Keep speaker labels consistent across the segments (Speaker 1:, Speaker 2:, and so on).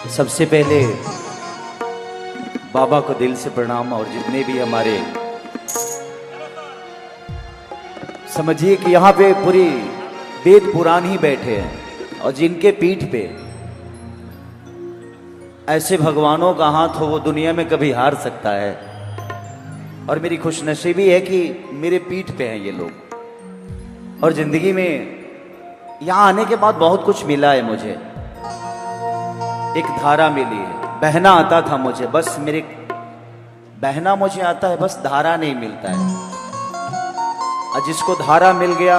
Speaker 1: सबसे पहले बाबा को दिल से प्रणाम। और जितने भी हमारे, समझिए कि यहाँ पे पूरी वेद पुराण ही बैठे हैं और जिनके पीठ पे ऐसे भगवानों का हाथ हो वो दुनिया में कभी हार सकता है। और मेरी खुशनसीबी है कि मेरे पीठ पे हैं ये लोग। और जिंदगी में यहाँ आने के बाद बहुत कुछ मिला है मुझे। एक धारा मिली है। बहना आता था मुझे, बस मेरे बहना मुझे आता है, बस धारा नहीं मिलता है। और जिसको धारा मिल गया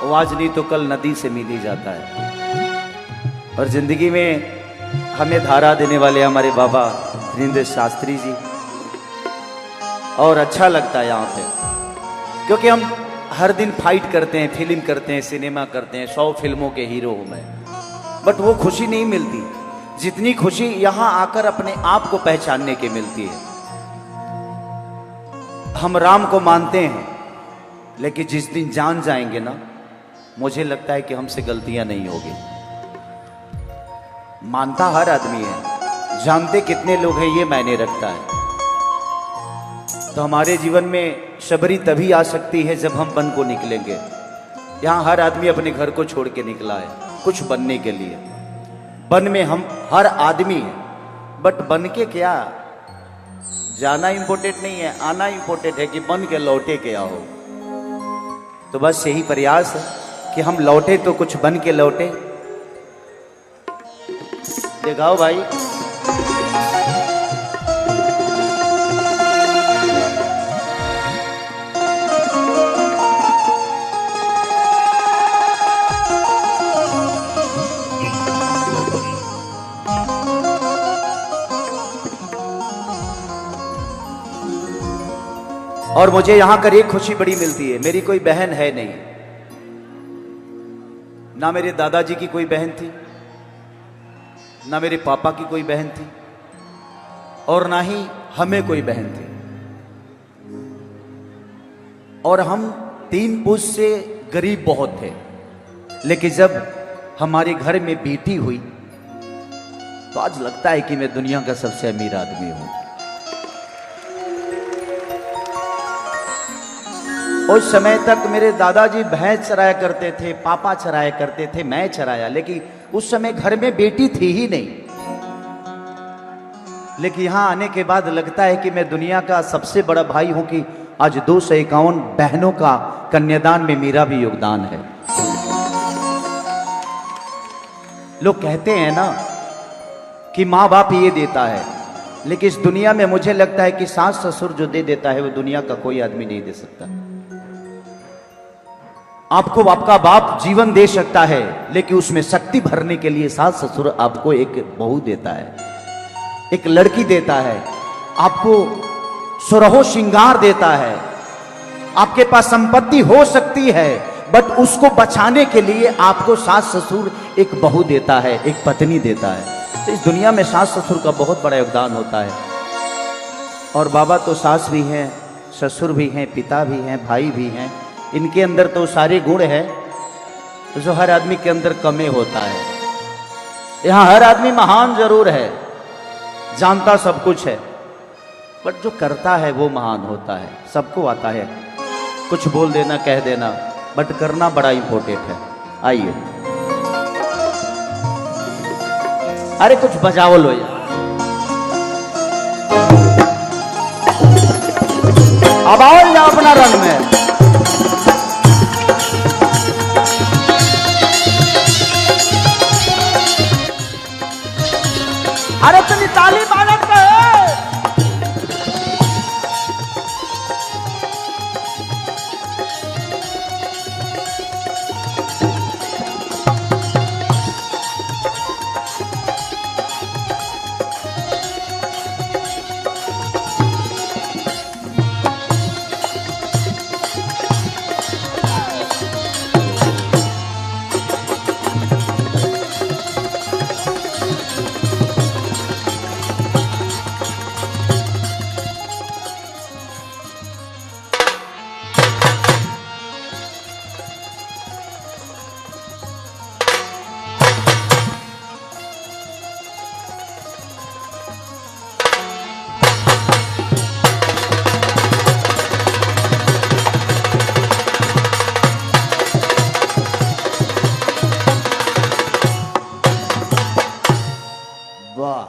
Speaker 1: वो आज नहीं तो कल नदी से मिल ही जाता है। और जिंदगी में हमें धारा देने वाले हमारे बाबा धीरेन्द्र शास्त्री जी। और अच्छा लगता है यहाँ पे, क्योंकि हम हर दिन फाइट करते हैं, फिल्म करते हैं, सिनेमा करते हैं, 100 फिल्मों के हीरो हूं मैं, बट वो खुशी नहीं मिलती जितनी खुशी यहां आकर अपने आप को पहचानने की मिलती है। हम राम को मानते हैं, लेकिन जिस दिन जान जाएंगे ना, मुझे लगता है कि हमसे गलतियां नहीं होगी। मानता हर आदमी है, जानते कितने लोग हैं ये मायने रखता है। तो हमारे जीवन में शबरी तभी आ सकती है जब हम बन को निकलेंगे। यहाँ हर आदमी अपने घर को छोड़ के निकला है कुछ बनने के लिए। बन में हम हर आदमी है, बट बन के क्या, जाना इंपॉर्टेंट नहीं है, आना इंपॉर्टेंट है कि बन के लौटे के आओ। तो बस यही प्रयास है कि हम लौटे तो कुछ बन के लौटे। दिखाओ भाई। और मुझे यहां कर एक खुशी बड़ी मिलती है, मेरी कोई बहन है नहीं। ना मेरे दादाजी की कोई बहन थी, ना मेरे पापा की कोई बहन थी, और ना ही हमें कोई बहन थी। और हम 3 पुरुष से गरीब बहुत थे। लेकिन जब हमारे घर में बेटी हुई तो आज लगता है कि मैं दुनिया का सबसे अमीर आदमी हूं। उस समय तक मेरे दादाजी भैंस चराया करते थे, पापा चराया करते थे, मैं चराया, लेकिन उस समय घर में बेटी थी ही नहीं। लेकिन यहां आने के बाद लगता है कि मैं दुनिया का सबसे बड़ा भाई हूं कि आज 251 बहनों का कन्यादान में मेरा भी योगदान है। लोग कहते हैं ना कि माँ बाप ये देता है, लेकिन इस दुनिया में मुझे लगता है कि सास ससुर जो दे देता है वो दुनिया का कोई आदमी नहीं दे सकता। आपको आपका बाप जीवन दे सकता है, लेकिन उसमें शक्ति भरने के लिए सास ससुर आपको एक बहू देता है, एक लड़की देता है, आपको सुरहो श्रृंगार देता है। आपके पास संपत्ति हो सकती है, बट उसको बचाने के लिए आपको सास ससुर एक बहू देता है, एक पत्नी देता है। तो इस दुनिया में सास ससुर का बहुत बड़ा योगदान होता है। और बाबा तो सास भी हैं, ससुर भी हैं, पिता भी हैं, भाई भी हैं। इनके अंदर तो सारे गुण हैं जो हर आदमी के अंदर कमे होता है। यहाँ हर आदमी महान जरूर है, जानता सब कुछ है, बट जो करता है वो महान होता है। सबको आता है कुछ बोल देना, कह देना, बट करना बड़ा इंपॉर्टेंट है। आइए, अरे कुछ बजाओ लो यार। अब आओ या अपना रंग में। अरे तुम ताली बालक का है। वाह,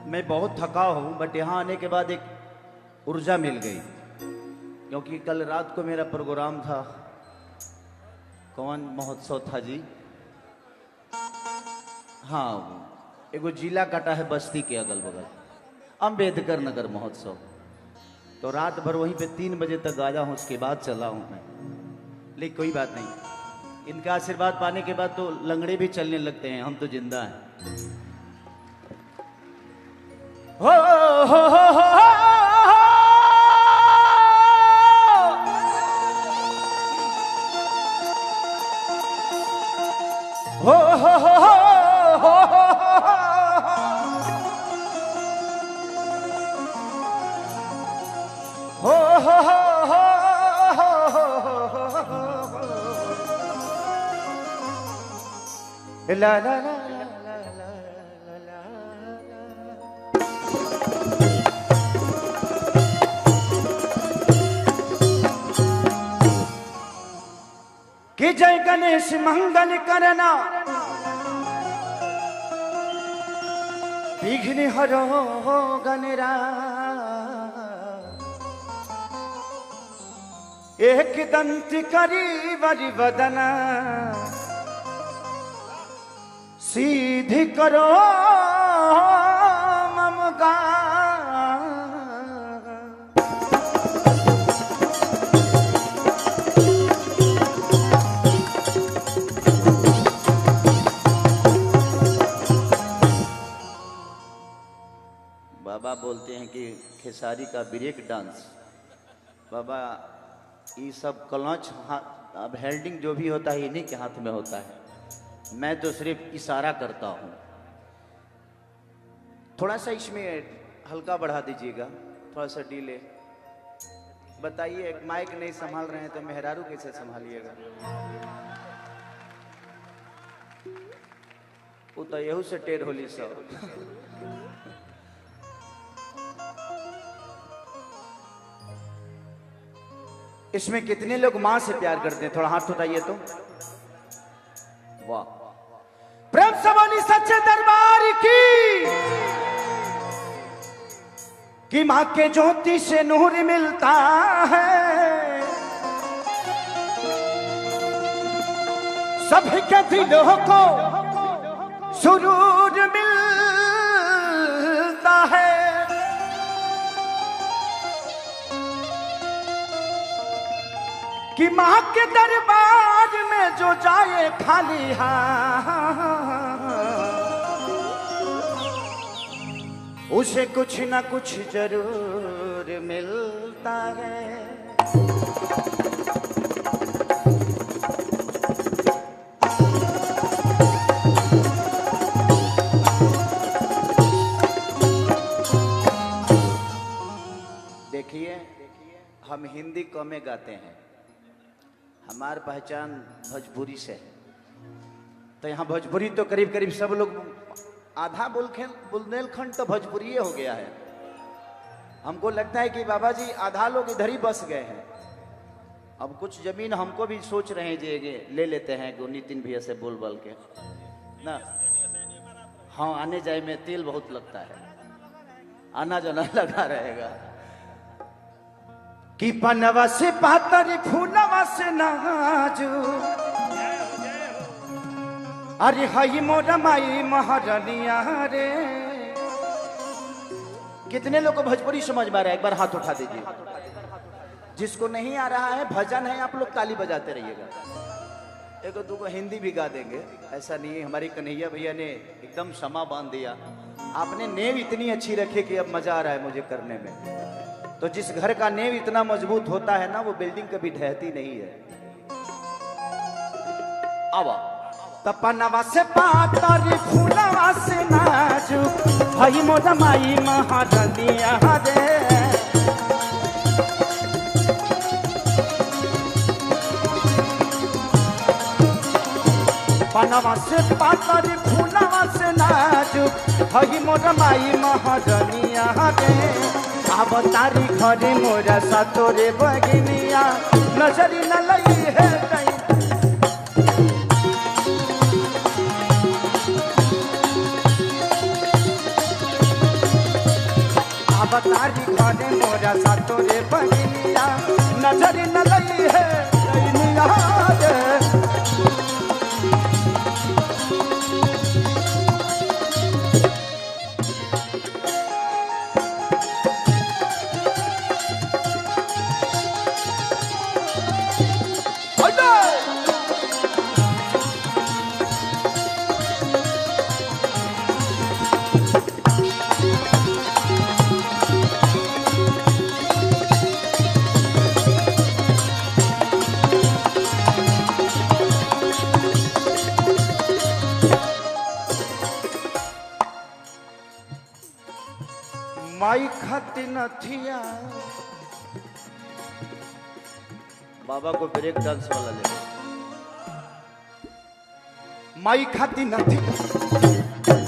Speaker 1: मैं बहुत थका हूं, बट यहाँ आने के बाद एक ऊर्जा मिल गई, क्योंकि कल रात को मेरा प्रोग्राम था। कौन महोत्सव था जी? हाँ, एगो जिला कटा है बस्ती के अगल बगल, अम्बेडकर नगर महोत्सव। तो रात भर वहीं पे 3 बजे तक गाया हूँ, उसके बाद चला हूँ मैं। लेकिन कोई बात नहीं, इनका आशीर्वाद पाने के बाद तो लंगड़े भी चलने लगते हैं, हम तो जिंदा हैं। हो हो हो हो हो हो हो ला ला ला कि जय गणेश मंगल करना, विघ्न हरो गणरा, एक दंत करी वरि वदना, सीधी करो मम गा। बाबा बोलते हैं कि खेसारी का ब्रेक डांस, बाबा ये सब क्लच अब हेल्डिंग जो भी होता है इन्हीं के हाथ में होता है, मैं तो सिर्फ इशारा करता हूँ। थोड़ा सा इसमें हल्का बढ़ा दीजिएगा, थोड़ा सा डीले। बताइए, एक माइक नहीं संभाल रहे हैं तो मेहरारू कैसे संभालिएगा? वो तो यहू से टेढ़ होली सब। इसमें कितने लोग मां से प्यार करते हैं? थोड़ा हाथ उठाइए तो। वाह, प्रेम से बोली सच्चे दरबार की मां के ज्योति से नूर मिलता है, सभी के दिलों को सुरूर मिलता है। कि मां के दरबार में जो जाए खाली हाथ, उसे कुछ ना कुछ जरूर मिलता है। देखिए, हम हिंदी कमे गाते हैं, हमारी पहचान भोजपुरी से है। तो यहाँ भोजपुरी तो करीब करीब सब लोग, आधा बुंदेलखंड तो भोजपुरी हो गया है। हमको लगता है कि बाबा जी आधा लोग इधर ही बस गए हैं। अब कुछ जमीन हमको भी सोच रहे हैं जे ले लेते हैं, नितिन भैया से बोल के ना। हाँ, आने जाए में तेल बहुत लगता है, आना जाना लगा रहेगा। कि पनवा से पातर फूलवा से नाजू, अरे हई मोरा माई महारानिया रे। कितने लोग को भोजपुरी समझ में आ रहा है? एक बार हाथ उठा दीजिए। जिसको नहीं आ रहा है, भजन है, आप लोग ताली बजाते रहिएगा। एक दो हिंदी भी गा देंगे, ऐसा नहीं है। हमारी कन्हैया भैया ने एकदम समा बांध दिया। आपने नेव इतनी अच्छी रखी कि अब मजा आ रहा है मुझे करने में। तो जिस घर का नेव इतना मजबूत होता है ना, वो बिल्डिंग कभी ढहती नहीं है। आवा तपनवा से पातर फूलवा से नाजुक, हई मोरा माई महारानिया रे। पनवा से पातर फूलवा से नाजुक हई मोर माई महाजनिया रे अब तारी घरे मोरा सातोरे बगिनिया नजरी न लई है अब तारी घरे मोरा सातोरे बगिनिया नजरी न लई है माई खाती नथिया बाबा को ब्रेक डांस वाला ले माई खाती नथिया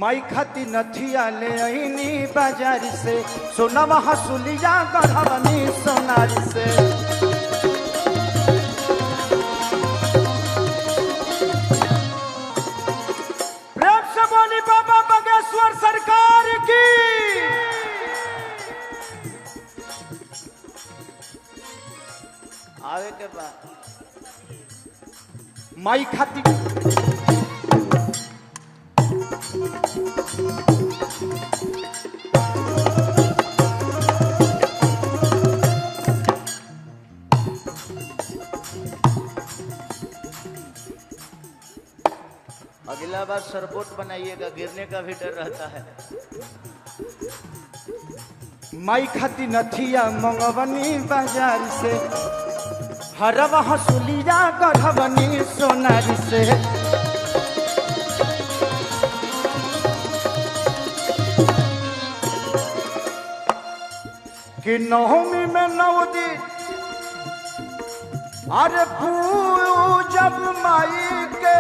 Speaker 1: माई खाती नथिया ले आईनी बाजारी से सोनावा हसुलिया गढ़वनी सोनारी से प्रेम से बोली बाबा बागेश्वर सरकार की आवे के बाद माई खाती अगला बार सरबोट बनाइएगा गिरने का भी डर रहता है माई खाती नथिया मंगवनी बाजार से हरवा हसुलिया गढ़वनी सोनारी से कि नवमी में 9 दिन अरे पूजब माई के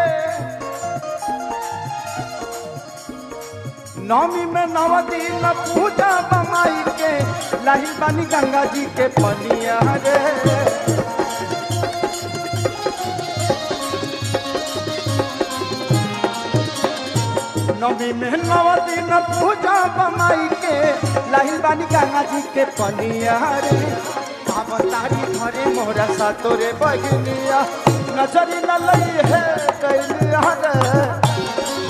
Speaker 1: नवमी में 9 दिन पूजब माई के लाही बानी गंगा जी के पनिया रे नवमी में 9 दिन पूजब माई के लाही बानी गंगा जी के पनिया रे अब तारी घरे मोरा सातोरे बगिनिया नजरी न लई है कैलिया रे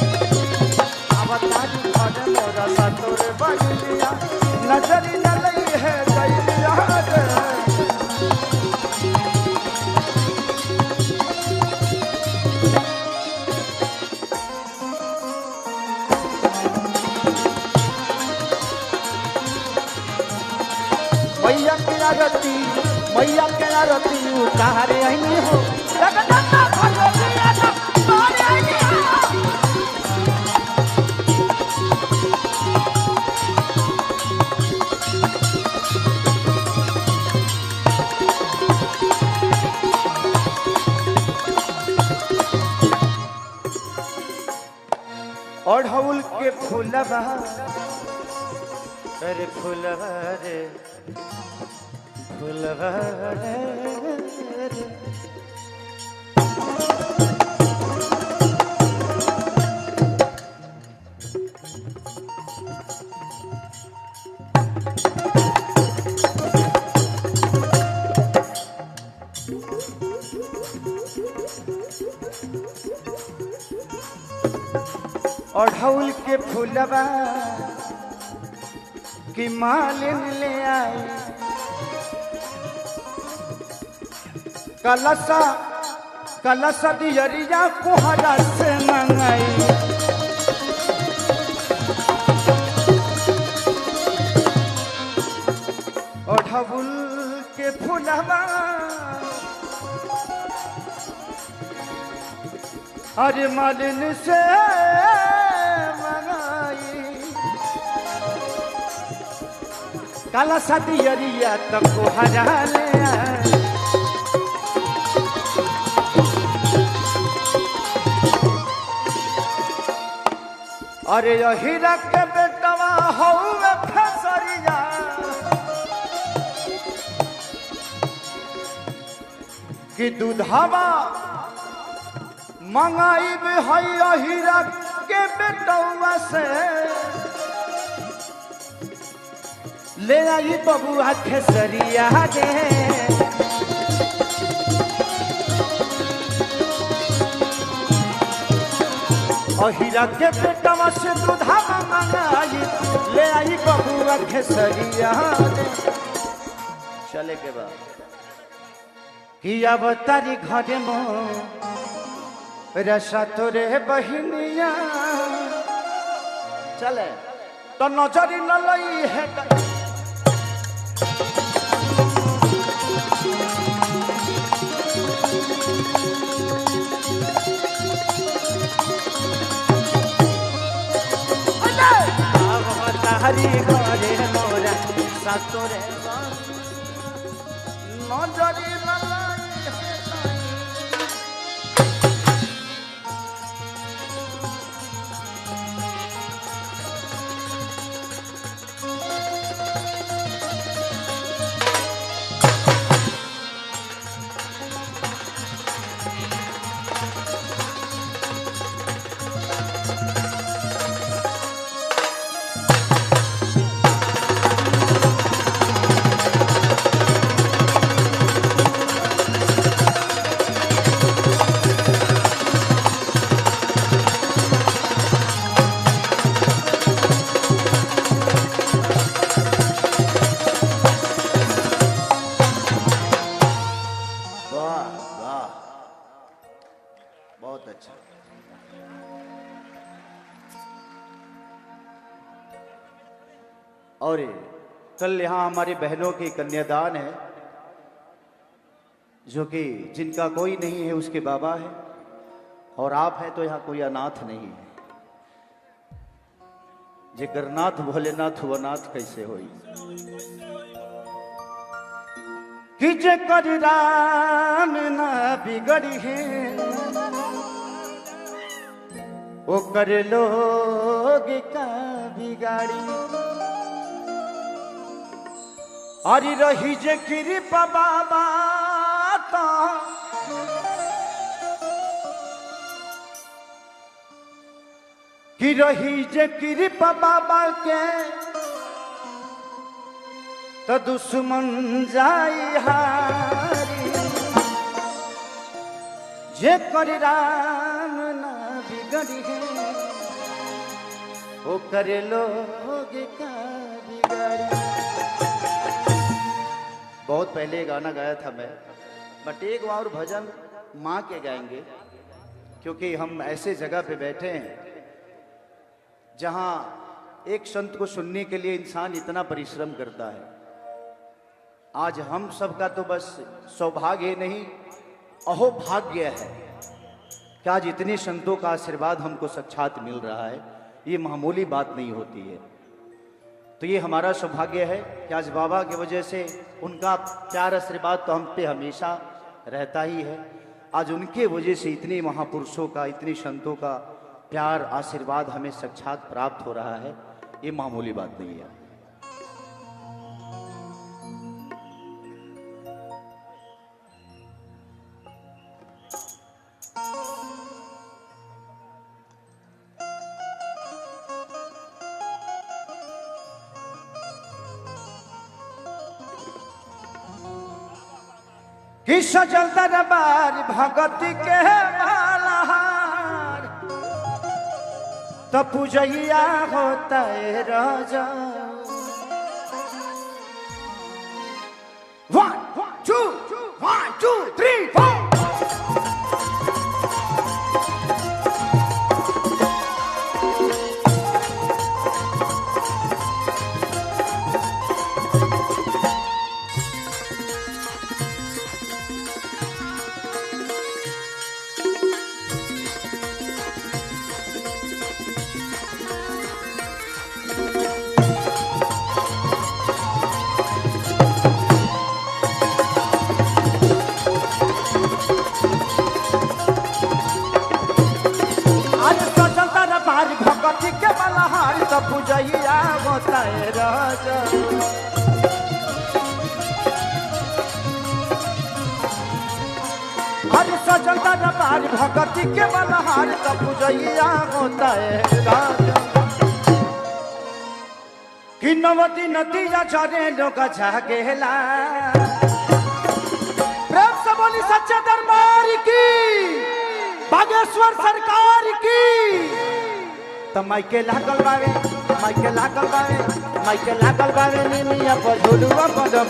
Speaker 1: अब तारी घरे मोरा सातोरे बगिनिया नजरी न लई है कैलिया रे मैया के आरती उतारे आईनी हो जगदम्बा भगवतिया तारे आईनी ओढ़ौल के फूलवा अरे फूलवा रे फूलवा रे ओढ़ौल के फूलवा की मालिन ले आई कलसा कलसा दियरिया कोहरा से मंगाई ओढ़ौल के फूलवा
Speaker 2: अरे मालिन से मंगाई काला सदियरिया तक को हरा ले आई। अरे हीरा के बेटवा हौवे खेसरिया कि दूधवा मंगाई है हीरा के बेटवा से ले आई बबुआ खेसरिया गे। हीरा के बेटवा से दूधवा मंगाई ले आई बबुआ खेसरिया गे। चले के बाद कि अब तारी घर में रसा तोरे बहिनिया चले तो नजरी न लई है हरी घरे मोरा सतोरे नजरी न लई है। बहुत अच्छा। और कल यहाँ हमारी बहनों की कन्यादान है जो कि जिनका कोई नहीं है उसके बाबा है और आप हैं तो यहाँ कोई अनाथ नहीं है। जेकर नाथ भोलेनाथ वो नाथ कैसे होई कि जेकर राम ना बिगड़ी है वो कर लोग का बिगाड़ी। अरे रही जे कृपा बाबा कि रही जे कृपा बाबा के तो दुश्मन जाई हारी। जे कर राम ना बिगड़ी है वो करे लोग का बिगाड़ी। बहुत पहले गाना गाया था मैं, बट एक और भजन माँ के गाएंगे क्योंकि हम ऐसे जगह पे बैठे हैं जहाँ एक संत को सुनने के लिए इंसान इतना परिश्रम करता है। आज हम सबका तो बस सौभाग्य नहीं अहोभाग्य है कि आज इतने संतों का आशीर्वाद हमको साक्षात मिल रहा है। ये मामूली बात नहीं होती है, तो ये हमारा सौभाग्य है कि आज बाबा की वजह से उनका प्यार आशीर्वाद तो हम पे हमेशा रहता ही है। आज उनके वजह से इतने महापुरुषों का इतने संतों का प्यार आशीर्वाद हमें साक्षात प्राप्त हो रहा है। ये मामूली बात नहीं है। कि सजल दरबार भगति के बालहार तो पूजैया होता है राजा। 1 2 1 2 3 4 दरबार भगती के बलहार का पूजैया होता है राजा कि नवती नदिया चरे लोग जागेला। प्रेम से बोली सच्चे दरबार की, बागेश्वर सरकार की। तो माइके लागल बावे, माइके लागल बावे, माइके लागल बावे निमिया पर झुलुआ पदम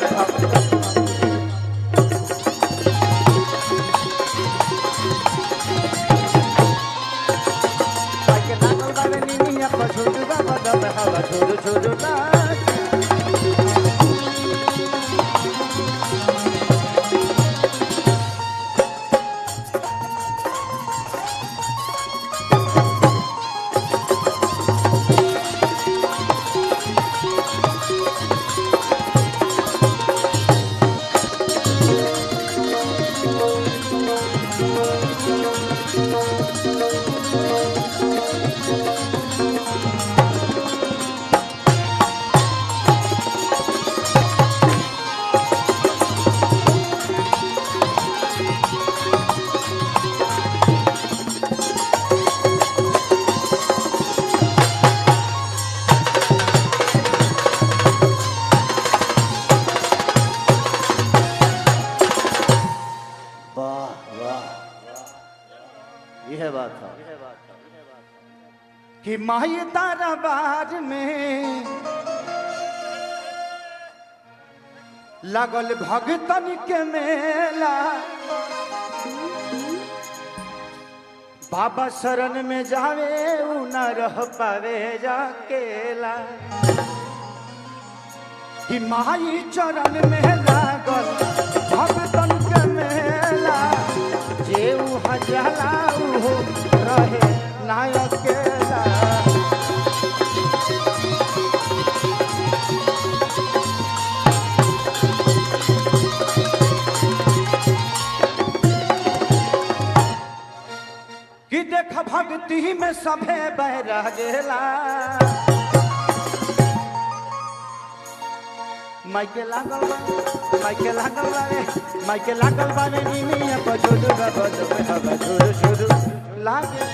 Speaker 2: माइके लागल बावे निमिया पर झुलुआ पदम हवा झुलु झुलु ना। यह बात था कि माही दरबार में लगल भगतन के मेला। बाबा शरण में जावे उ न रह पावे जाकेला कि माही चरण में लागल भगतन के मेला। जेऊ हजला हो रहे नायकेला। कि देख भक्ति में सभे बह गेला। माइके लागल बा, माइके लागल बावे, माइके लागल बावे निमिया पर झुलु हवा झुलु झुलु लागे।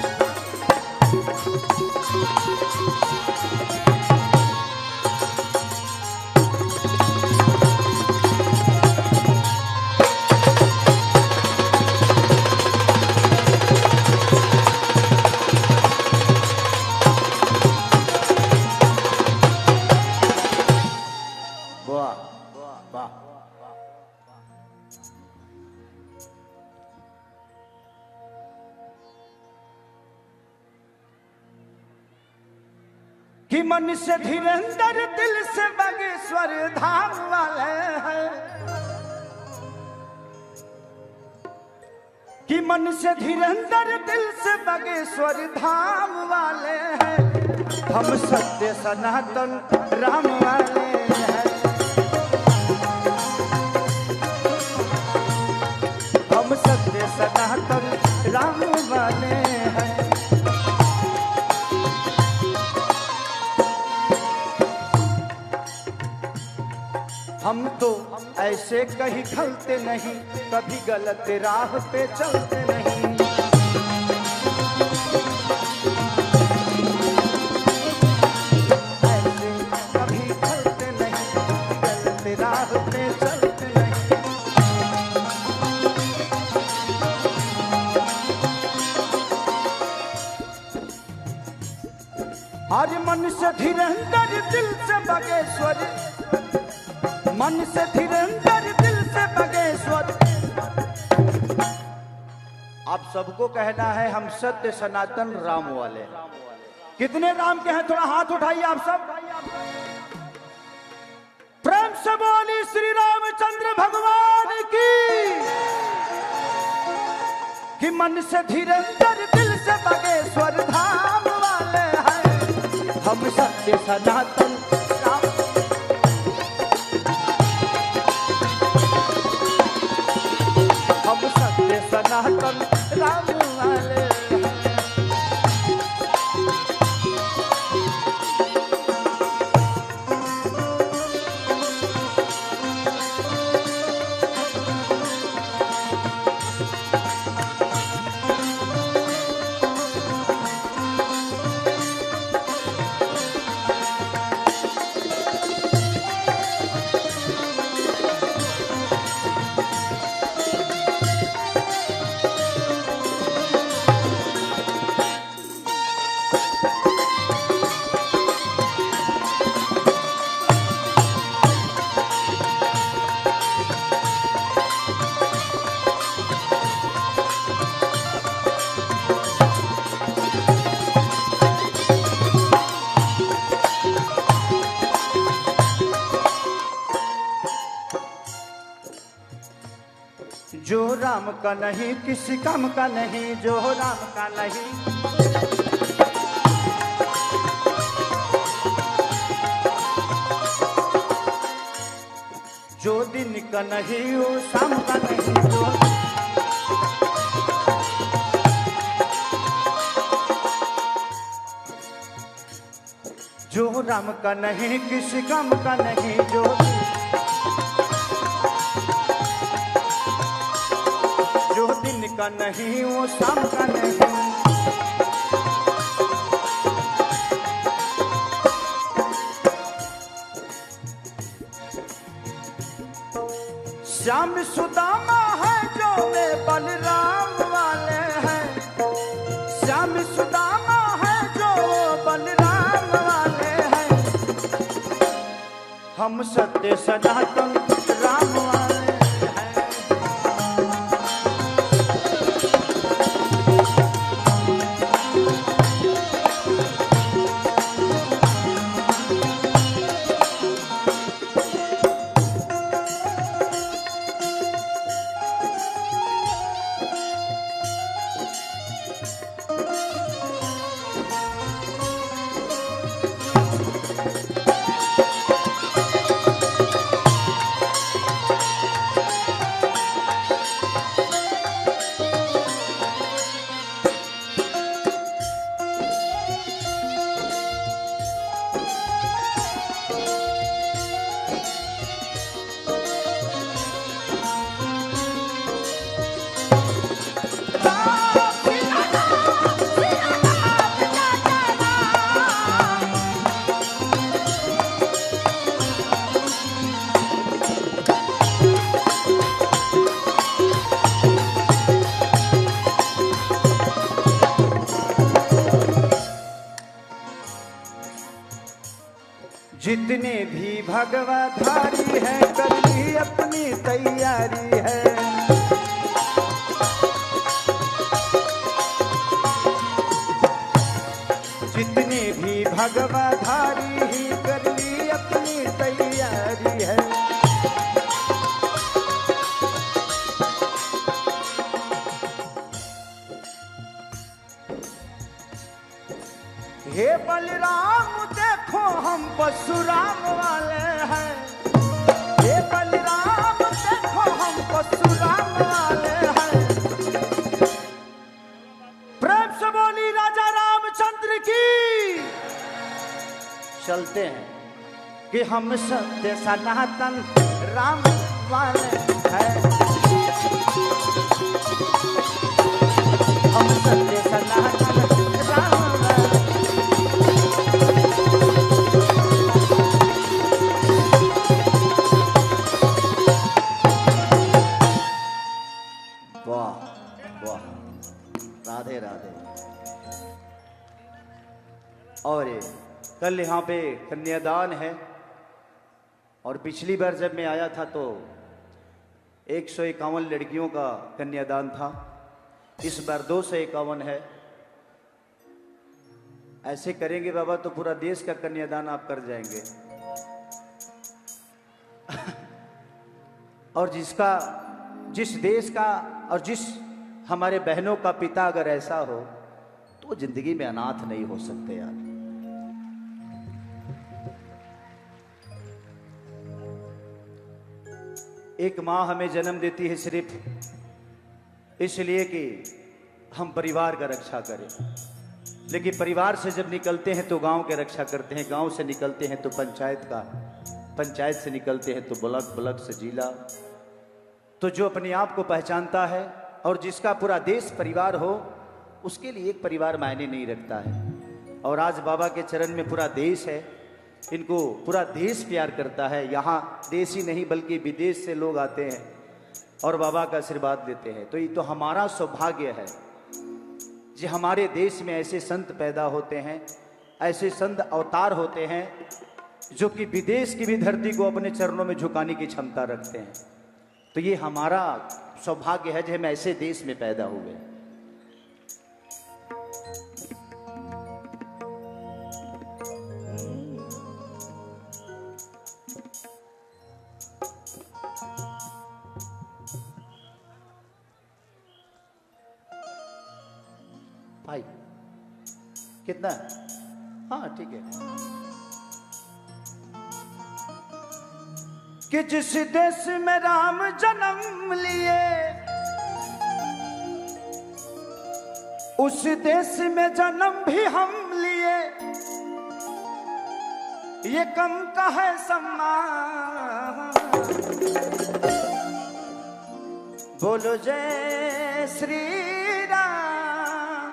Speaker 2: कि मन से धीरेन्द्र दिल से बागेश्वर धाम वाले हैं। कि मन से धीरेन्द्र दिल से बागेश्वर धाम वाले हैं। हम सत्य सनातन राम वाले हैं। हम सत्य सनातन राम वाले हैं। हम तो ऐसे कहीं खलते नहीं, कभी गलत राह पे चलते नहीं। ऐसे कभी खलते नहीं, गलत राह पे चलते नहीं। आज मन से धीरेन्द्र दिल से बागेश्वर, मन से धीरेन्द्र दिल से बागेश्वर। आप सबको कहना है हम सत्य सनातन राम वाले। कितने राम के हैं थोड़ा हाथ उठाइए आप सब। प्रेम से बोली श्री रामचंद्र भगवान की। कि मन से धीरेन्द्र दिल से बागेश्वर धाम वाले हैं। हम सत्य सनातन राम। हम सत्य सनातन राम वाले। राम का नहीं किसी काम का नहीं, जो राम का नहीं। जो दिन का नहीं वो शाम का नहीं, जो राम का नहीं किसी काम का नहीं, जो दिन का नहीं वो शाम का नहीं। श्याम सुदामा है जो वे बलराम वाले हैं, श्याम सुदामा है जो बलराम वाले हैं। हम सत्य सनातन राम वाले हैं। जितने भी भगवाधारी है कर ली अपनी तैयारी है। जितने भी भगवाधारी ही कर ली अपनी तैयारी है। हे बलराम देखो हम परशुराम वाले हैं, हे बलराम देखो हम परशुराम वाले हैं। प्रेम से बोली राजा रामचंद्र की। चलते हैं कि हम सत्य सनातन राम वाले हैं, हम सत्य सनातन राम वाले। राधे राधे। और कल यहाँ पे कन्यादान है, और पिछली बार जब मैं आया था तो 151 लड़कियों का कन्यादान था, इस बार 251 है। ऐसे करेंगे बाबा तो पूरा देश का कन्यादान आप कर जाएंगे। और जिस देश का और जिस हमारे बहनों का पिता अगर ऐसा हो तो जिंदगी में अनाथ नहीं हो सकते यार। एक माँ हमें जन्म देती है सिर्फ इसलिए कि हम परिवार का रक्षा करें, लेकिन परिवार से जब निकलते हैं तो गांव के रक्षा करते हैं, गांव से निकलते हैं तो पंचायत का, पंचायत से निकलते हैं तो ब्लॉक, ब्लॉक से जिला। तो जो अपने आप को पहचानता है और जिसका पूरा देश परिवार हो, उसके लिए एक परिवार मायने नहीं रखता है। और आज बाबा के चरण में पूरा देश है, इनको पूरा देश प्यार करता है। यहाँ देश ही नहीं बल्कि विदेश से लोग आते हैं और बाबा का आशीर्वाद लेते हैं। तो ये तो हमारा सौभाग्य है कि हमारे देश में ऐसे संत पैदा होते हैं, ऐसे संत अवतार होते हैं जो कि विदेश की भी धरती को अपने चरणों में झुकाने की क्षमता रखते हैं। तो ये हमारा सौभाग्य है जो हम ऐसे देश में पैदा हुए। कितना? हाँ ठीक है। कि जिस देश में राम जन्म लिए उस देश में जन्म भी हम लिए, ये कम का है सम्मान। बोलो जय श्री राम।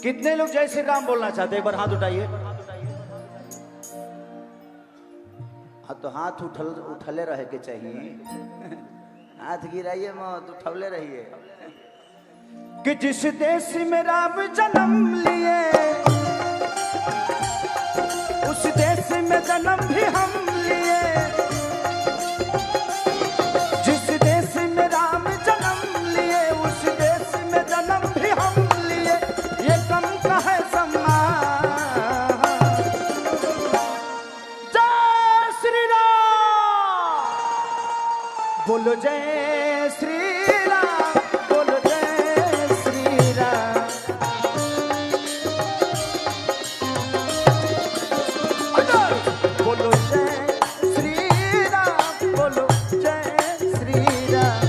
Speaker 2: कितने लोग जय श्री राम बोलना चाहते हैं? एक बार हाथ उठाइए। हाँ तो हाथ उठले रहे के चाहिए। हाथ गिराइए मत, उठौले रहिए। कि जिस देश में राम जन्म लिए उस देश में जन्म भी हम लिए, जिस देश में राम जन्म लिए उस देश में जन्म भी हम लिए, ये कम का है सम्मान। जय श्री राम। बोलो जय श्री राम, बोलो जय श्री राम। बोलो जय श्री राम, बोलो जय श्री राम।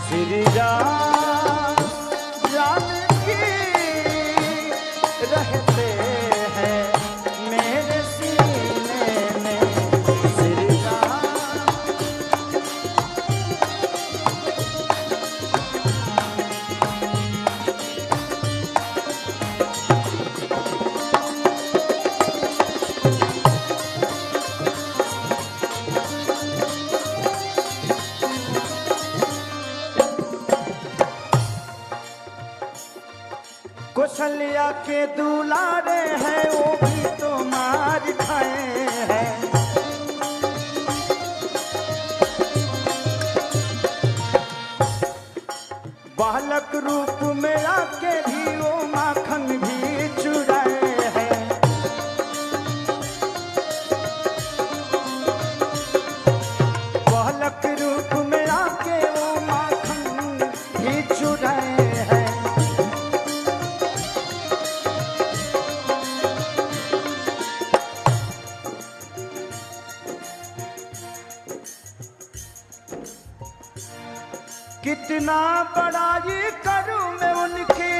Speaker 2: श्री राम जानकी रहते हैं मेरे सीने में। श्री राम कौशल्या के दुलारे हैं वो भी तो मार खाए हैं। बालक रूप में आके भी वो माखन भी चुराए हैं। बालक रूप में आके वो माखन भी चुराए हैं। कितना बड़ाई करूं मैं उनकी,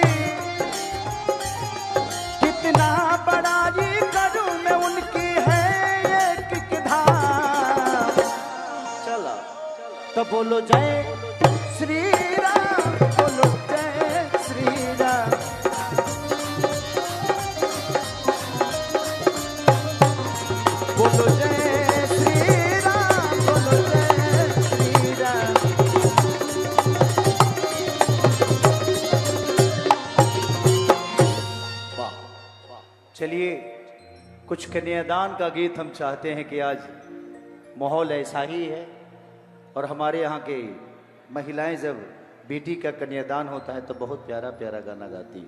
Speaker 2: कितना बड़ाई करूं मैं उनकी है एक धाम। चलो तो बोलो जय श्री राम, बोलो जय श्री राम। बोलो जय श्री राम, बोलो जय श्री राम। चलिए कुछ कन्यादान का गीत हम चाहते हैं कि आज माहौल ऐसा ही है और हमारे यहाँ के महिलाएं जब बेटी का कन्यादान होता है तो बहुत प्यारा प्यारा गाना गाती है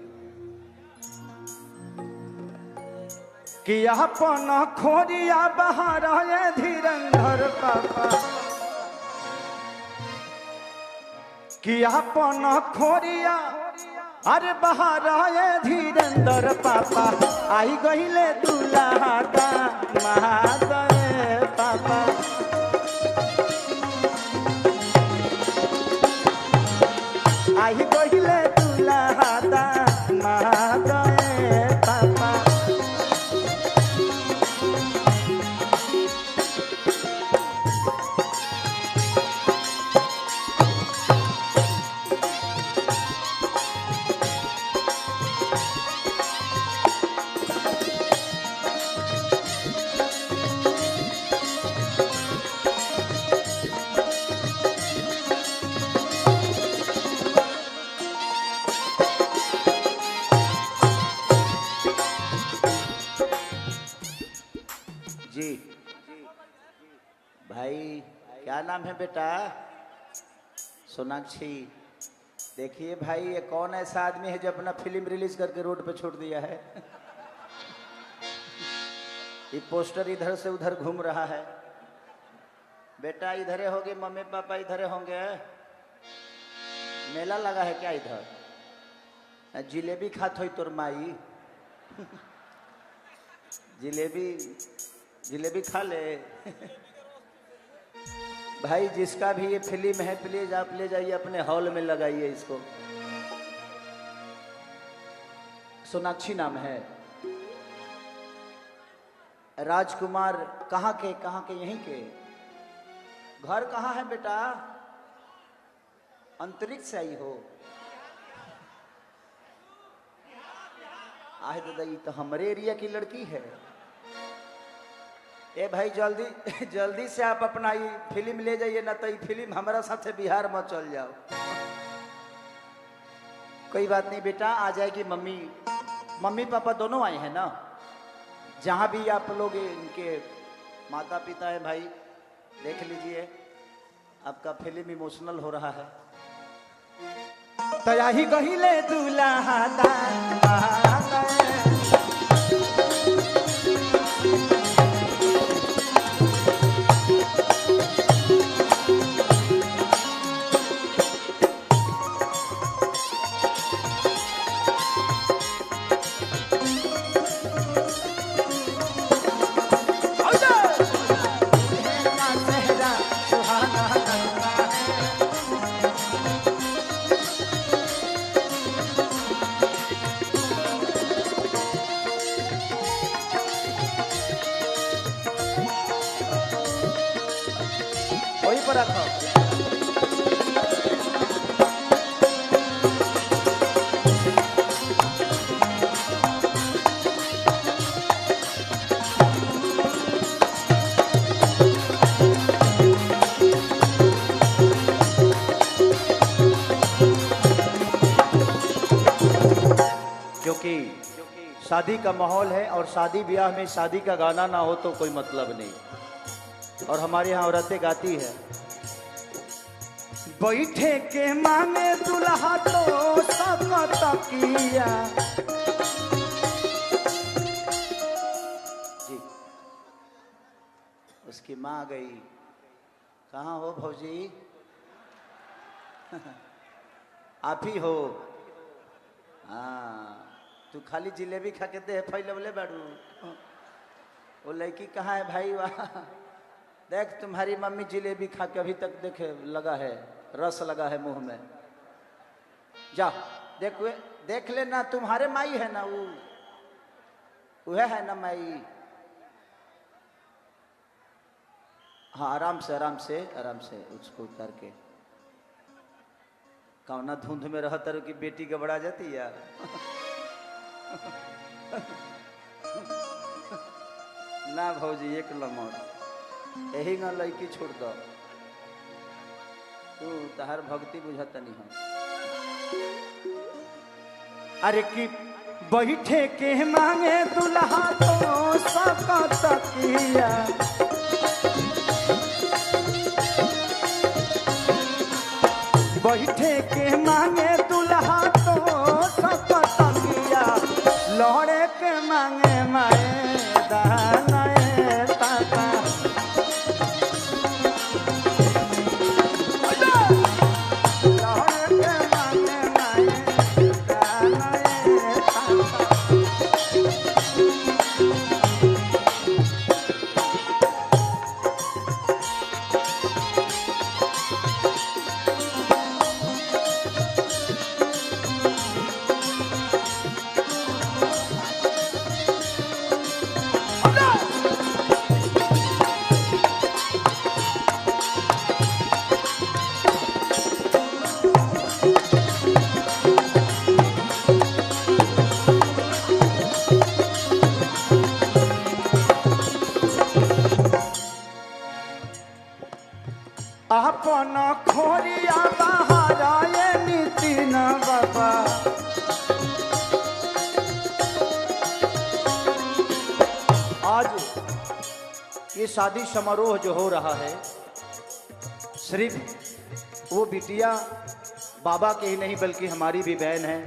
Speaker 2: कि अपन खोरिया बहार धीरंधर पापा, कि अपन खोरिया अरे बहार धीरेन्द्र पापा, आई गहिले दूल्हा का महादय पापा। आई गहिले दूल्हा का महादय पापा। नाम है बेटा? सोनाक्षी। देखिए भाई, ये कौन ऐसा आदमी है जो अपना फिल्म रिलीज करके रोड पे छोड़ दिया है? ये पोस्टर इधर से उधर घूम रहा है। बेटा इधर होगे, मम्मी पापा इधर होंगे। मेला लगा है क्या इधर? जिलेबी खात हो तोर माई। जिलेबी खा ले। भाई जिसका भी ये फिल्म है, प्लीज आप ले जाइए अपने हॉल में लगाइए इसको। सोनाक्षी नाम है। राजकुमार कहाँ के यहीं के? घर कहाँ है बेटा? अंतरिक्ष से आई हो? आह दादा, ये तो हमारे एरिया की लड़की है। ए भाई जल्दी से आप अपना ये फिल्म ले जाइए, ना तो ये फिल्म हमारा साथ बिहार में चल जाओ। कोई बात नहीं बेटा, आ जाएगी मम्मी पापा दोनों आए हैं ना। जहां भी आप लोग इनके माता पिता है भाई, देख लीजिए आपका फिल्म इमोशनल हो रहा है। तया ही कहिले दुल्हा वही पर रखो। क्योंकि शादी का माहौल है और शादी ब्याह में शादी का गाना ना हो तो कोई मतलब नहीं। और हमारे यहाँ औरतें गाती है, बैठे के मांगे दुल्हा तो सब तकिया। जी, उसकी माँ गई। कहाँ हो भौजी? आप ही हो? हाँ, तू खाली जिलेबी खा के दे फैलवले बाड़ू। वो लड़की कहाँ है भाई? वहाँ देख, तुम्हारी मम्मी जिलेबी खा के अभी तक देखे लगा है, रस लगा है मुंह में। जा देख लेना, तुम्हारे माई है ना वह है ना माई। हाँ, आराम से उसको उतार के। कौना धुंध में रहता रो कि बेटी गबड़ा जाती यार। ना भौजी, एक लमर यही न लड़की छोड़ दो। तू तहार भक्ति बुझता नहीं हो। अरे कि बैठे के मांगे दुल्हा तो सबका तकिया। बैठे के मांगे दुल्हा तो सबका तकिया। लौड़े के मांगे माए दानाए ताता। अपन खोरिया बहाराए नितिन बाबा। आज ये शादी समारोह जो हो रहा है, सिर्फ वो बिटिया बाबा के ही नहीं बल्कि हमारी भी बहन है,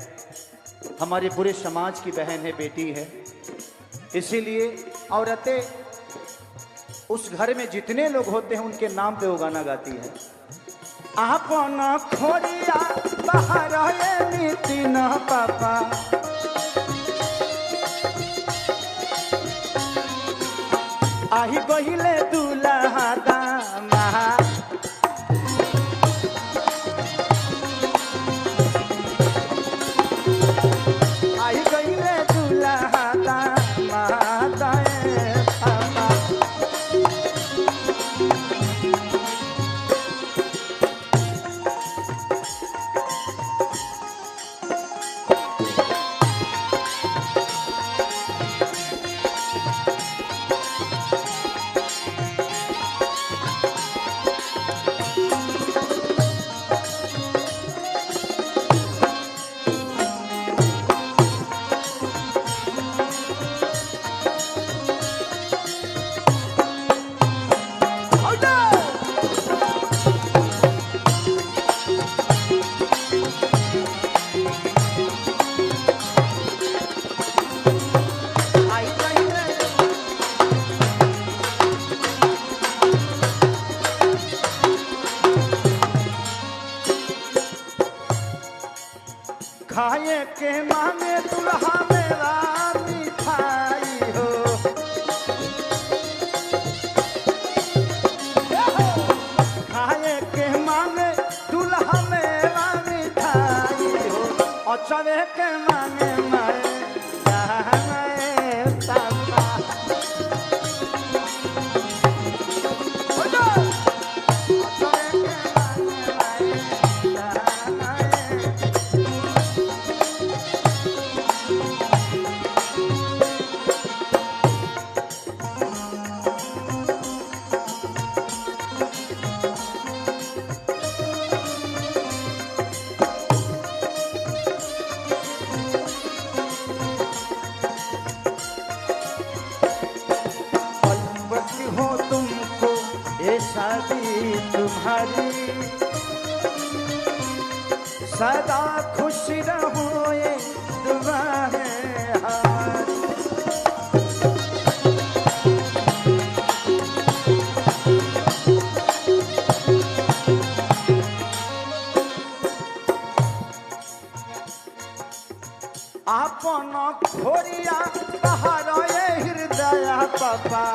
Speaker 2: हमारे पूरे समाज की बहन है, बेटी है। इसीलिए औरतें उस घर में जितने लोग होते हैं उनके नाम पे वो गाना गाती है। आपन खोरिया बाहर नीति न पापा, आही गहिले दूल्हा दामा, आही गहिले दूल्हा दामा दाए पापा। खाए के मांगे दुल्हा मेरा मिठाई हो, खाए के मांगे दुल्हा मेरा मिठाई हो, और चवे के मांगे माए हो तुमको ये शादी तुम्हारी, सदा खुश रहो ये दुआ है हमारी। आपन खोरिया बाहर ये हृदय पापा,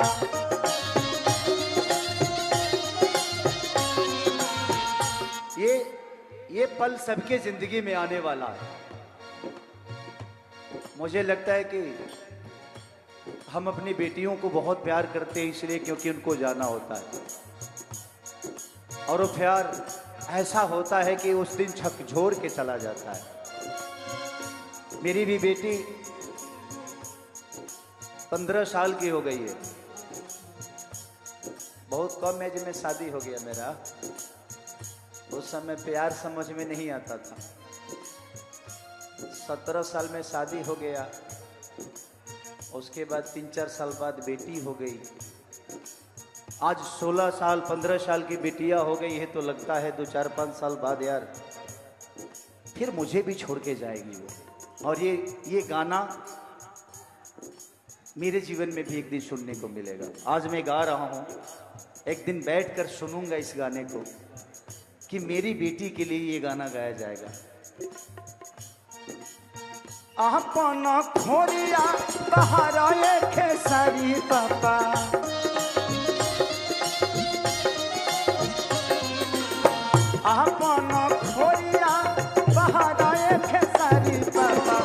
Speaker 2: ये पल सबके जिंदगी में आने वाला है। मुझे लगता है कि हम अपनी बेटियों को बहुत प्यार करते हैं इसलिए क्योंकि उनको जाना होता है, और वो प्यार ऐसा होता है कि उस दिन झकझोर के चला जाता है। मेरी भी बेटी 15 साल की हो गई है, बहुत कम एज में शादी हो गया मेरा। उस समय प्यार समझ में नहीं आता था। 17 साल में शादी हो गया, उसके बाद 3-4 साल बाद बेटी हो गई। आज 16 साल 15 साल की बेटियां हो गई है, तो लगता है 2-4-5 साल बाद यार फिर मुझे भी छोड़ के जाएगी वो। और ये गाना मेरे जीवन में भी एक दिन सुनने को मिलेगा। आज मैं गा रहा हूँ, एक दिन बैठकर सुनूंगा इस गाने को कि मेरी बेटी के लिए ये गाना गाया जाएगा। आपन खोरिया बाहर ये खेसारी पापा, आपन खोरिया बाहर ये खेसारी पापा,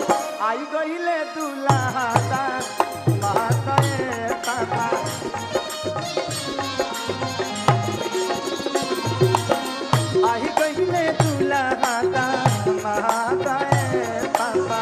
Speaker 2: आई गईले दूल्हा महाताए पापा, आई गईले दूल्हा महाताए पापा।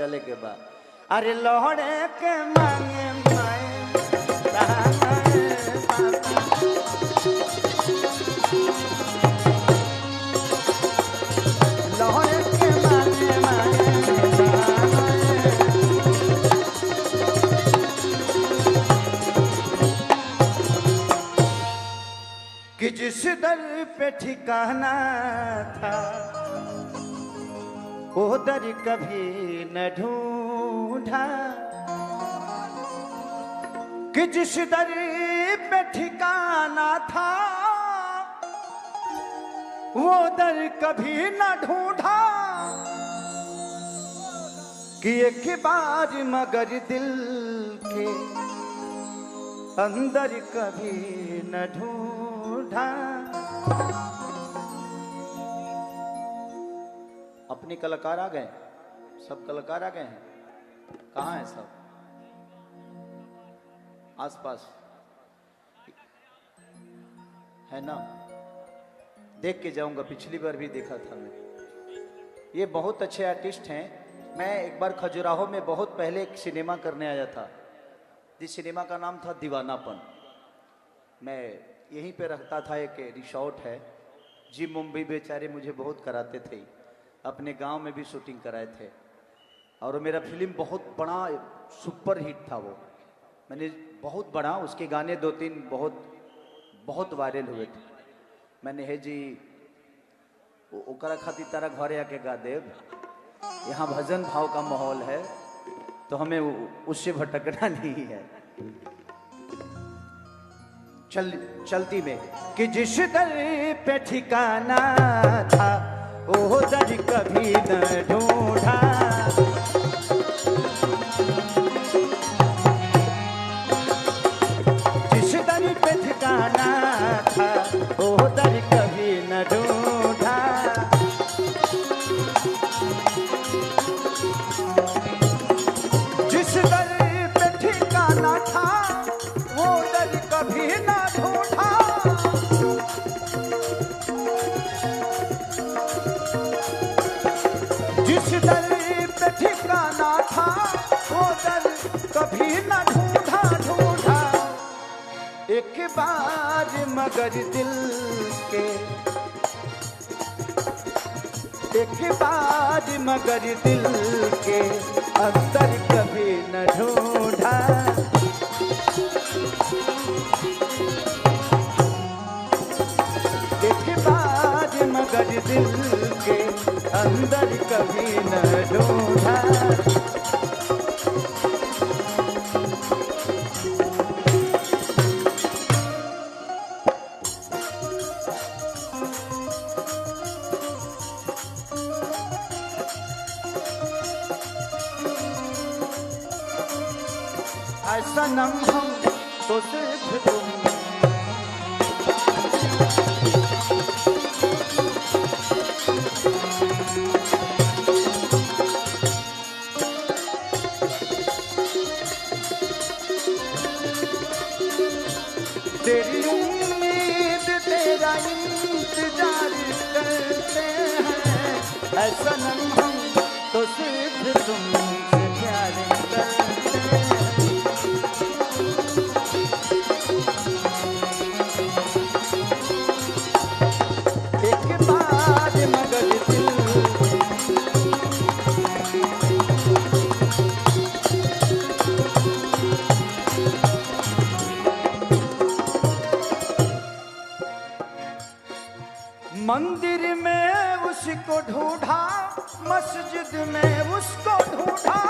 Speaker 2: चले के बाद अरे लोहड़े के मांगे माए लोहड़े के मांगे माए कि जिस दर पे ठिकाना था वो दर कभी न ढूंढा कि जिस दर पे ठिकाना था वो दर कभी न ढूंढा कि एक बार मगर दिल के अंदर कभी न ढूंढा। अपने कलाकार आ गए, सब कलाकार आ गए हैं, कहाँ हैं सब? आसपास है ना? देख के जाऊंगा, पिछली बार भी देखा था मैं। ये बहुत अच्छे आर्टिस्ट हैं। मैं एक बार खजुराहो में बहुत पहले एक सिनेमा करने आया था, जिस सिनेमा का नाम था दीवानापन। मैं यहीं पे रहता था, एक रिसोर्ट है जी। मुंबई बेचारे मुझे बहुत कराते थे, अपने गांव में भी शूटिंग कराए थे। और मेरा फिल्म बहुत बड़ा सुपर हिट था वो, मैंने बहुत बड़ा, उसके गाने 2-3 बहुत वायरल हुए थे। मैंने है जी ओकरा खातिर तारा घरे आके गा देव, यहाँ भजन भाव का माहौल है तो हमें उससे भटकना नहीं है। चलती में कि जिस दर पे ठिकाना था वो दर कभी न ढूंढा। जिस दर पे ठिकाना था वो दर कभी न ढूंढा। जिस दर पे ठिकाना था वो दर कभी न ढूंढा। जिस दर पे ठिकाना था वो दर कभी न ढूंढा। एक बार मगर दिल के, एक बार मगर दिल के अंदर कभी न ढूंढा। एक बार मगर दिल के अंदर कभी न ढूंढा। सनम हम तो सिर्फ तुम, तेरी उम्मीद तेरा इंतजार करते हैं। ऐ सनम हम तो सिर्फ तुमसे प्यार करते हैं। मंदिर में उसको ढूंढा, मस्जिद में उसको ढूंढा।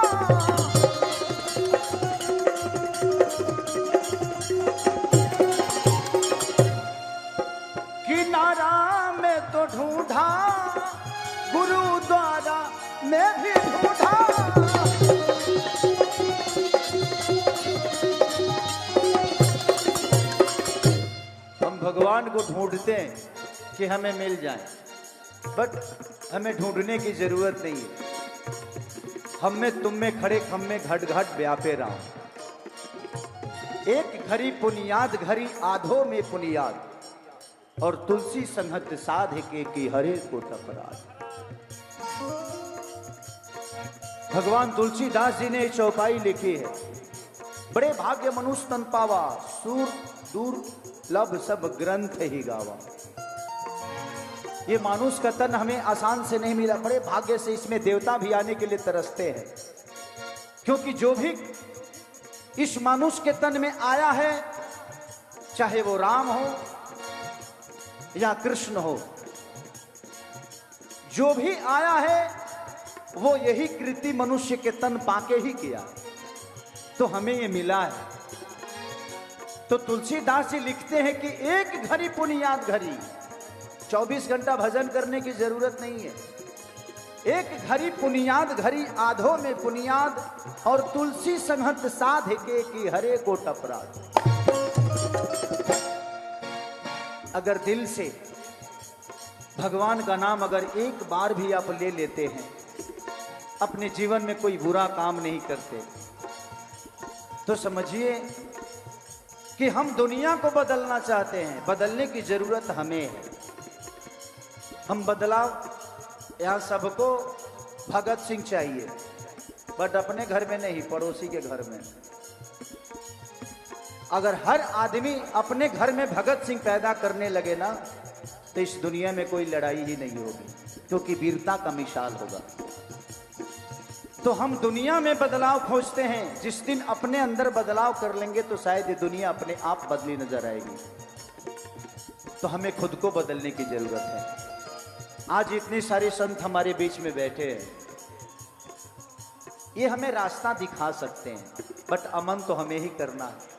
Speaker 2: किनारा में तो ढूंढा, गुरुद्वारा में भी ढूंढा। हम भगवान को ढूंढते हैं कि हमें मिल जाए, बट हमें ढूंढने की जरूरत नहीं है। हम में तुम में खड़े खम में घट घट व्यापे राम। एक घड़ी पुनियाद घड़ी आधो में पुनियाद, और तुलसी संहत साध के की हरे को टपराध। भगवान तुलसीदास जी ने चौपाई लिखी है, बड़े भाग्य मनुष्य तन पावा, सूर दूर लब सब ग्रंथ ही गावा। ये मानुष का तन हमें आसान से नहीं मिला, बड़े भाग्य से इसमें देवता भी आने के लिए तरसते हैं, क्योंकि जो भी इस मानुष के तन में आया है, चाहे वो राम हो या कृष्ण हो, जो भी आया है वो यही कृति मनुष्य के तन पाके ही किया, तो हमें ये मिला है। तो तुलसीदास जी लिखते हैं कि एक घड़ी पुनियाद घड़ी, 24 घंटा भजन करने की जरूरत नहीं है, एक घड़ी पुनियाद घड़ी आधो में पुनियाद, और तुलसी संहत साध के की हरे को टपराध। अगर दिल से भगवान का नाम अगर एक बार भी आप ले लेते हैं, अपने जीवन में कोई बुरा काम नहीं करते, तो समझिए कि हम दुनिया को बदलना चाहते हैं। बदलने की जरूरत हमें है। हम बदलाव, यहाँ सबको भगत सिंह चाहिए, बट अपने घर में नहीं, पड़ोसी के घर में। अगर हर आदमी अपने घर में भगत सिंह पैदा करने लगे ना, तो इस दुनिया में कोई लड़ाई ही नहीं होगी, क्योंकि वीरता का मिसाल होगा। तो हम दुनिया में बदलाव खोजते हैं, जिस दिन अपने अंदर बदलाव कर लेंगे तो शायद ये दुनिया अपने आप बदली नजर आएगी। तो हमें खुद को बदलने की जरूरत है। आज इतने सारे संत हमारे बीच में बैठे हैं, ये हमें रास्ता दिखा सकते हैं, बट अमन तो हमें ही करना है।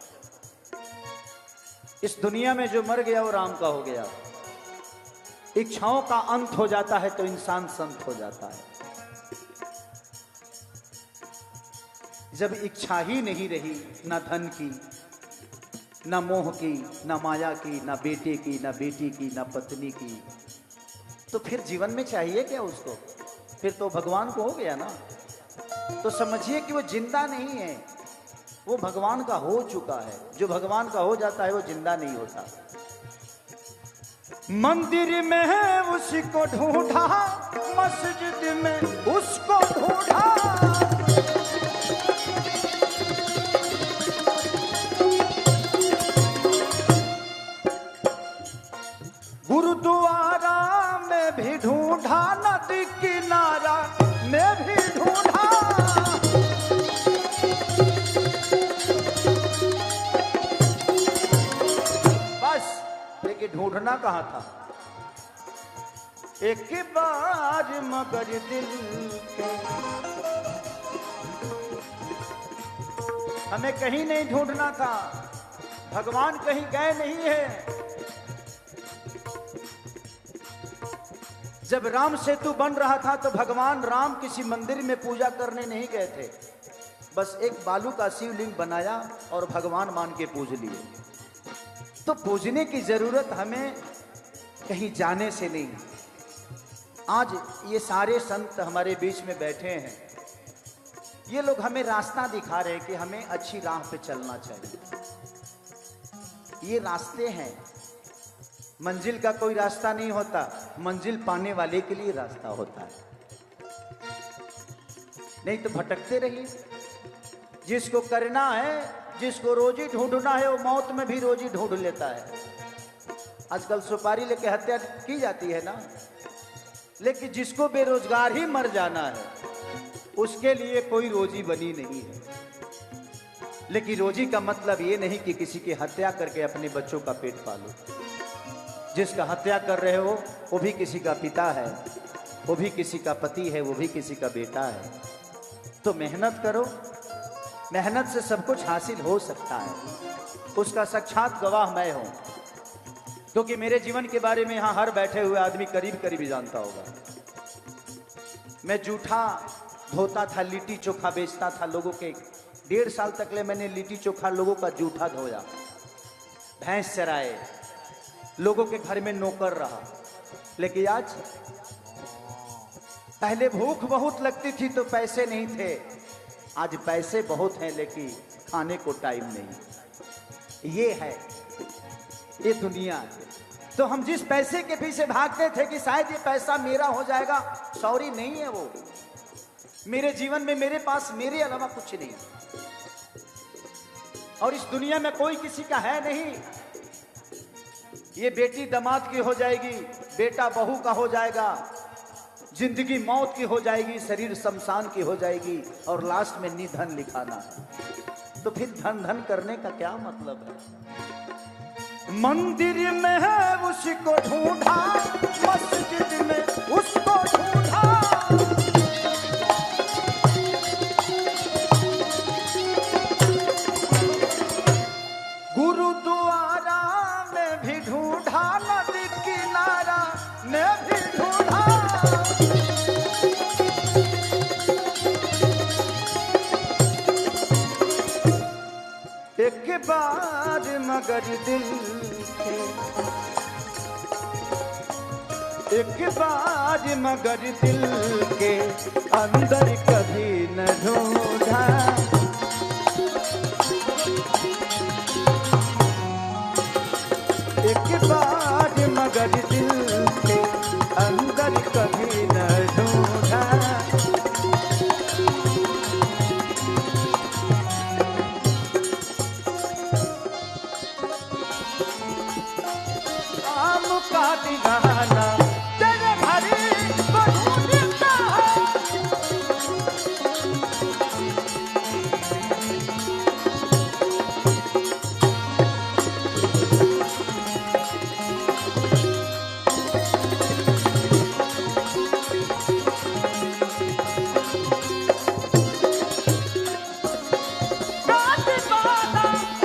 Speaker 2: इस दुनिया में जो मर गया वो राम का हो गया। इच्छाओं का अंत हो जाता है तो इंसान संत हो जाता है। जब इच्छा ही नहीं रही, ना धन की, ना मोह की, ना माया की, ना बेटे की, ना बेटी की, ना पत्नी की, तो फिर जीवन में चाहिए क्या उसको? फिर तो भगवान को हो गया ना। तो समझिए कि वो जिंदा नहीं है, वो भगवान का हो चुका है। जो भगवान का हो जाता है वो जिंदा नहीं होता। मंदिर में है उसको ढूंढा, मस्जिद में उसको ढूंढा, गुरुद्वारा में भी ढूंढा, नदी किनारा में भी ढूंढा, बस लेकिन ढूंढना कहाँ था? एक बार मगर दिल के, हमें कहीं नहीं ढूंढना था, भगवान कहीं गए नहीं है। जब राम सेतु बन रहा था तो भगवान राम किसी मंदिर में पूजा करने नहीं गए थे, बस एक बालू का शिवलिंग बनाया और भगवान मान के पूज लिए। तो पूजने की जरूरत हमें कहीं जाने से नहीं। आज ये सारे संत हमारे बीच में बैठे हैं, ये लोग हमें रास्ता दिखा रहे हैं कि हमें अच्छी राह पे चलना चाहिए। ये रास्ते हैं, मंजिल का कोई रास्ता नहीं होता, मंजिल पाने वाले के लिए रास्ता होता है। नहीं तो भटकते रहिए। जिसको करना है, जिसको रोजी ढूंढना है, वो मौत में भी रोजी ढूंढ लेता है। आजकल सुपारी लेके हत्या की जाती है ना, लेकिन जिसको बेरोजगार ही मर जाना है, उसके लिए कोई रोजी बनी नहीं है। लेकिन रोजी का मतलब ये नहीं कि किसी की हत्या करके अपने बच्चों का पेट पालो। जिसका हत्या कर रहे हो वो भी किसी का पिता है, वो भी किसी का पति है, वो भी किसी का बेटा है। तो मेहनत करो, मेहनत से सब कुछ हासिल हो सकता है। उसका साक्षात गवाह मैं हूं, क्योंकि मेरे जीवन के बारे में यहां हर बैठे हुए आदमी करीब करीब जानता होगा। मैं जूठा धोता था, लिट्टी चोखा बेचता था लोगों के। 1.5 साल तक ले मैंने लिट्टी चोखा लोगों का जूठा धोया, भैंस चराए, लोगों के घर में नौकर रहा। लेकिन आज, पहले भूख बहुत लगती थी तो पैसे नहीं थे, आज पैसे बहुत हैं लेकिन खाने को टाइम नहीं। ये है, ये दुनिया है। तो हम जिस पैसे के पीछे भागते थे कि शायद ये पैसा मेरा हो जाएगा, सॉरी नहीं है वो। मेरे जीवन में मेरे पास मेरे अलावा कुछ नहीं, और इस दुनिया में कोई किसी का है नहीं। ये बेटी दामाद की हो जाएगी, बेटा बहू का हो जाएगा, जिंदगी मौत की हो जाएगी, शरीर शमशान की हो जाएगी, और लास्ट में निधन लिखाना है। तो फिर धन धन करने का क्या मतलब है? मंदिर में है उसको ढूंढा, मस्जिद में उसको ढूंढा, गुरुद्वारा में भी ढूंढा, नदी किनारा में भी ढूंढा, एक बार मगर दिल के, एक बार मगर दिल के अंदर कभी न ढूंढा, एक बार मगर दिल के अंदर कभी न ढूंढा। आम का दीवाना तेरे भरी को ढूंढता है,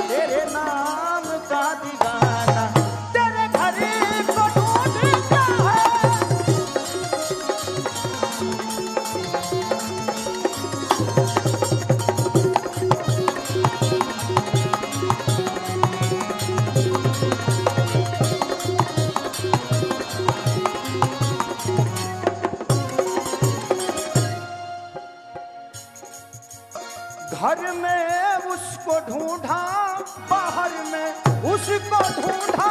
Speaker 2: तेरे नाम का दीवाना तेरे घरे को ढूंढता है। घर में उसको ढूंढा, बाहर में उसको ढूंढा,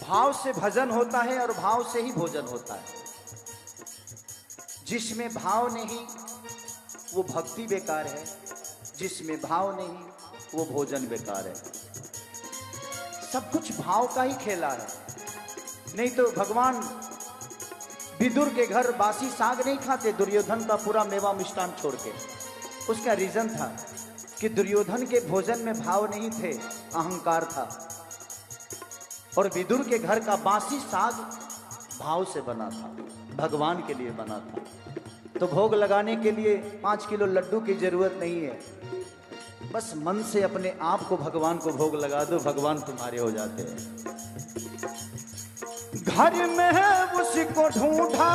Speaker 2: भाव से भजन होता है और भाव से ही भोजन होता है। जिसमें भाव नहीं वो भक्ति बेकार है, जिसमें भाव नहीं वो भोजन बेकार है। सब कुछ भाव का ही खेला है। नहीं तो भगवान विदुर के घर बासी साग नहीं खाते, दुर्योधन का पूरा मेवा मिष्टान छोड़ के। उसका रीजन था कि दुर्योधन के भोजन में भाव नहीं थे, अहंकार था, और विदुर के घर का बासी साग भाव से बना था, भगवान के लिए बना था। तो भोग लगाने के लिए 5 किलो लड्डू की जरूरत नहीं है, बस मन से अपने आप को भगवान को भोग लगा दो, भगवान तुम्हारे हो जाते हैं। घर में है उसको ढूंढा,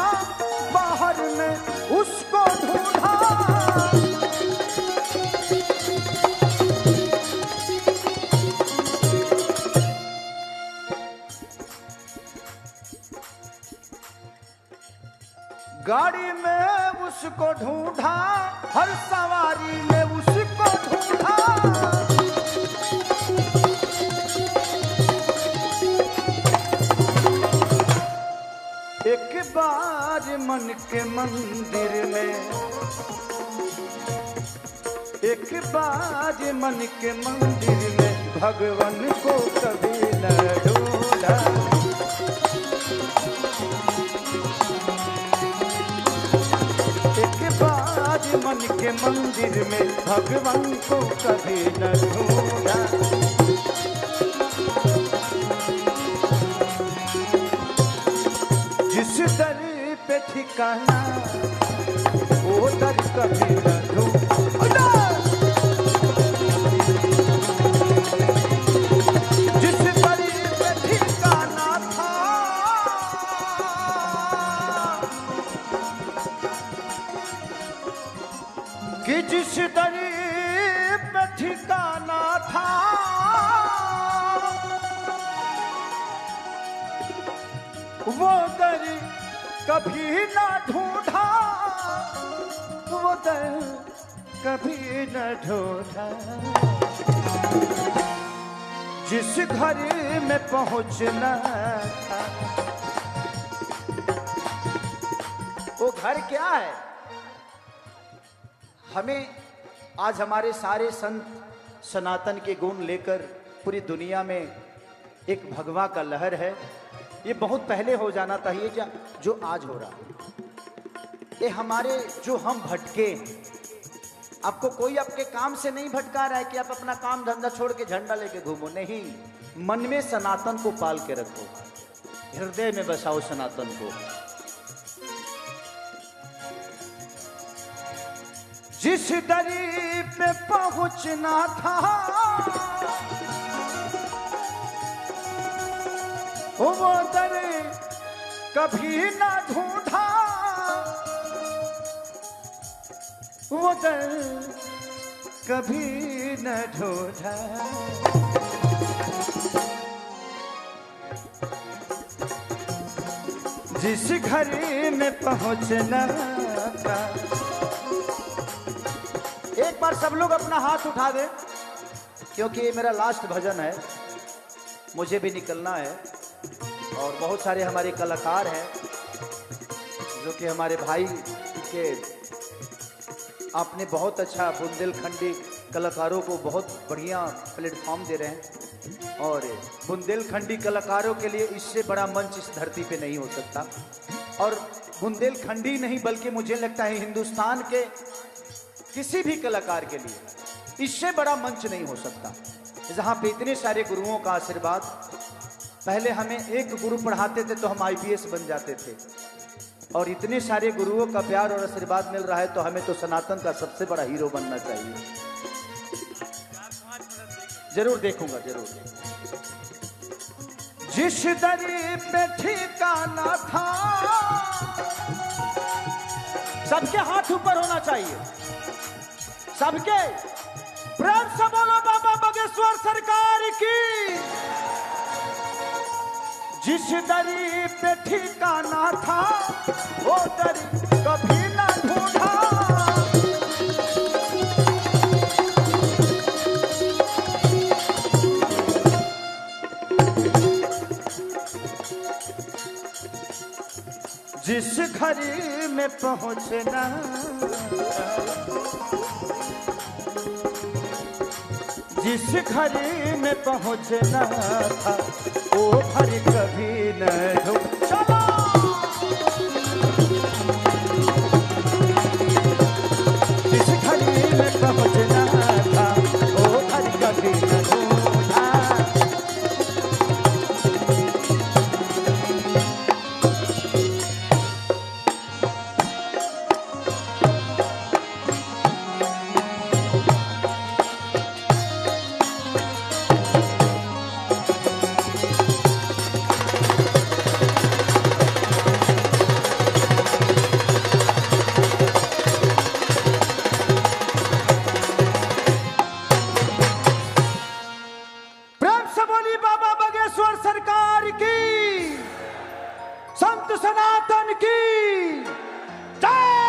Speaker 2: बाहर में उसको ढूंढा, गाड़ी में उसको ढूंढा, हर सवारी में उसको ढूंढा, एक बार मन के मंदिर में, एक बार मन के मंदिर में भगवान को कभी न ढूंढा, एक बार मन के मंदिर में भगवान को कभी न ढूंढा। जिस दर पे ठिकाना वो दर कभी न ढूंढा, जिस दर पे ठिकाना था कि जिस दर पे ठिकाना था वो दर कभी ना ढूंढा, वो दर कभी न ढूंढा। जिस घर में पहुंचना था, वो घर क्या है? हमें आज हमारे सारे संत सनातन के गुण लेकर पूरी दुनिया में एक भगवा का लहर है। ये बहुत पहले हो जाना चाहिए जो आज हो रहा है। ये हमारे जो हम भटके, आपको कोई आपके काम से नहीं भटका रहा है कि आप अपना काम धंधा छोड़ के झंडा लेके घूमो, नहीं। मन में सनातन को पाल के रखो, हृदय में बसाओ सनातन को। जिस दरी पे पहुंचना था, वो दर कभी ना ढूंढा, वो दर कभी न ढूंढा। जिस घर में पहुंचना था, एक बार सब लोग अपना हाथ उठा दें, क्योंकि ये मेरा लास्ट भजन है, मुझे भी निकलना है। और बहुत सारे हमारे कलाकार हैं जो कि हमारे भाई के, आपने बहुत अच्छा बुंदेलखंडी कलाकारों को बहुत बढ़िया प्लेटफॉर्म दे रहे हैं। और बुंदेलखंडी कलाकारों के लिए इससे बड़ा मंच इस धरती पे नहीं हो सकता। और बुंदेलखंडी नहीं बल्कि मुझे लगता है हिंदुस्तान के किसी भी कलाकार के लिए इससे बड़ा मंच नहीं हो सकता, जहाँ पे इतने सारे गुरुओं का आशीर्वाद। पहले हमें एक गुरु पढ़ाते थे तो हम IPS बन जाते थे, और इतने सारे गुरुओं का प्यार और आशीर्वाद मिल रहा है तो हमें तो सनातन का सबसे बड़ा हीरो बनना चाहिए। जरूर देखूंगा, जरूर। जिस दरी पे ठिकाना था, सबके हाथ ऊपर होना चाहिए, सबके। प्रेम से बोलो बाबा बागेश्वर सरकार की। जिस दरी पे ठिकाना था, वो दरी कभी ना ढूंढा। जिस घर में पहुंचना, जिस घर में पहुंचना था, वो घर कभी न ढूंढा। जिस घर में पहुंचना था, वो घर कभी न ढूंढा। सरकार की, संत सनातन की जय।